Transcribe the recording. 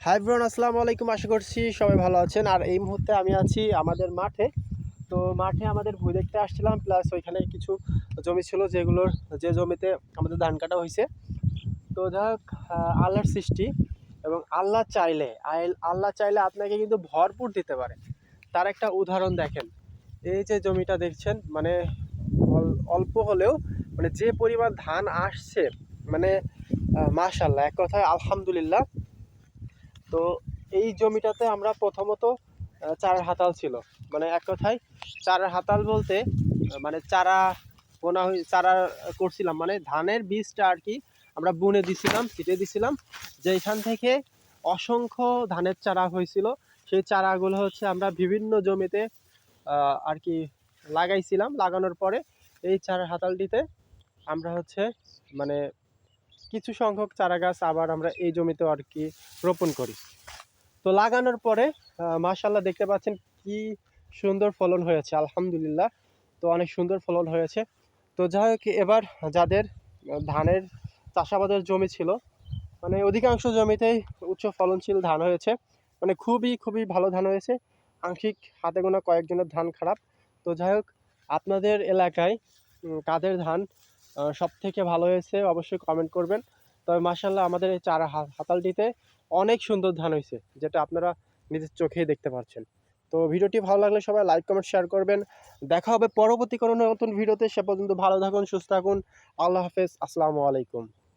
Hi everyone, আসসালামু আলাইকুম। আশা করছি সবাই ভালো আছেন। আর এই মুহূর্তে আমি আছি আমাদের মাঠে। তো মাঠে আমাদের ভুঁই দেখতে আসছিলাম, প্লাস ওইখানে কিছু জমি ছিল যে জমিতে আমাদের ধান কাটা হয়েছে। তো যাই হোক, আল্লাহর সৃষ্টি এবং আল্লাহ চাইলে আপনাকে কিন্তু ভরপুর দিতে পারে। তার একটা উদাহরণ দেখেন, এই যে জমিটা দেখছেন, মানে অল্প হলেও মানে যে পরিমাণ ধান আসছে, মানে মাশাআল্লাহ, এক কথায় আলহামদুলিল্লাহ। তো এই জমিটাতে আমরা প্রথমত চারার হাতাল ছিল, মানে এক কথায় চারার হাতাল বলতে মানে চারা করছিলাম, মানে ধানের বীজটা আর কি আমরা বুনে দিছিলাম, ছিটিয়ে দিছিলাম। যেখান থেকে অসংখ্য ধানের চারা হয়েছিল, সেই চারাগুলো হচ্ছে আমরা বিভিন্ন জমিতে আর কি লাগাইছিলাম। লাগানোর পরে এই চারার হাতালটিতে আমরা হচ্ছে মানে কিছু সংখ্যক চারা গাছ আবার আমরা এই জমিতে আর কি রোপণ করি। তো লাগানোর পরে মাশাআল্লাহ দেখতে পাচ্ছেন কি সুন্দর ফলন হয়েছে, আলহামদুলিল্লাহ। তো অনেক সুন্দর ফলন হয়েছে। তো যাই হোক, এবার যাদের ধানের চাষাবাদের জমি ছিল, মানে অধিকাংশ জমিতেই উচ্চ ফলনশীল ধান হয়েছে, মানে খুবই খুবই ভালো ধান হয়েছে। আংশিক হাতে গোনা কয়েকজনের ধান খারাপ। তো যাই হোক, আপনাদের এলাকায় কাদের ধান সব থেকে ভালো হয়েছে অবশ্যই কমেন্ট করবেন। তবে মাশাআল্লাহ আমাদের এই চারা হাতালটিতে অনেক সুন্দর ধান হয়েছে, যেটা আপনারা নিজের চোখেই দেখতে পাচ্ছেন। তো ভিডিওটি ভালো লাগলে সবাই লাইক কমেন্ট শেয়ার করবেন। দেখা হবে পরবর্তী কোনো নতুন ভিডিওতে। সে পর্যন্ত ভালো থাকুন, সুস্থ থাকুন। আল্লাহ হাফেজ, আসসালামু আলাইকুম।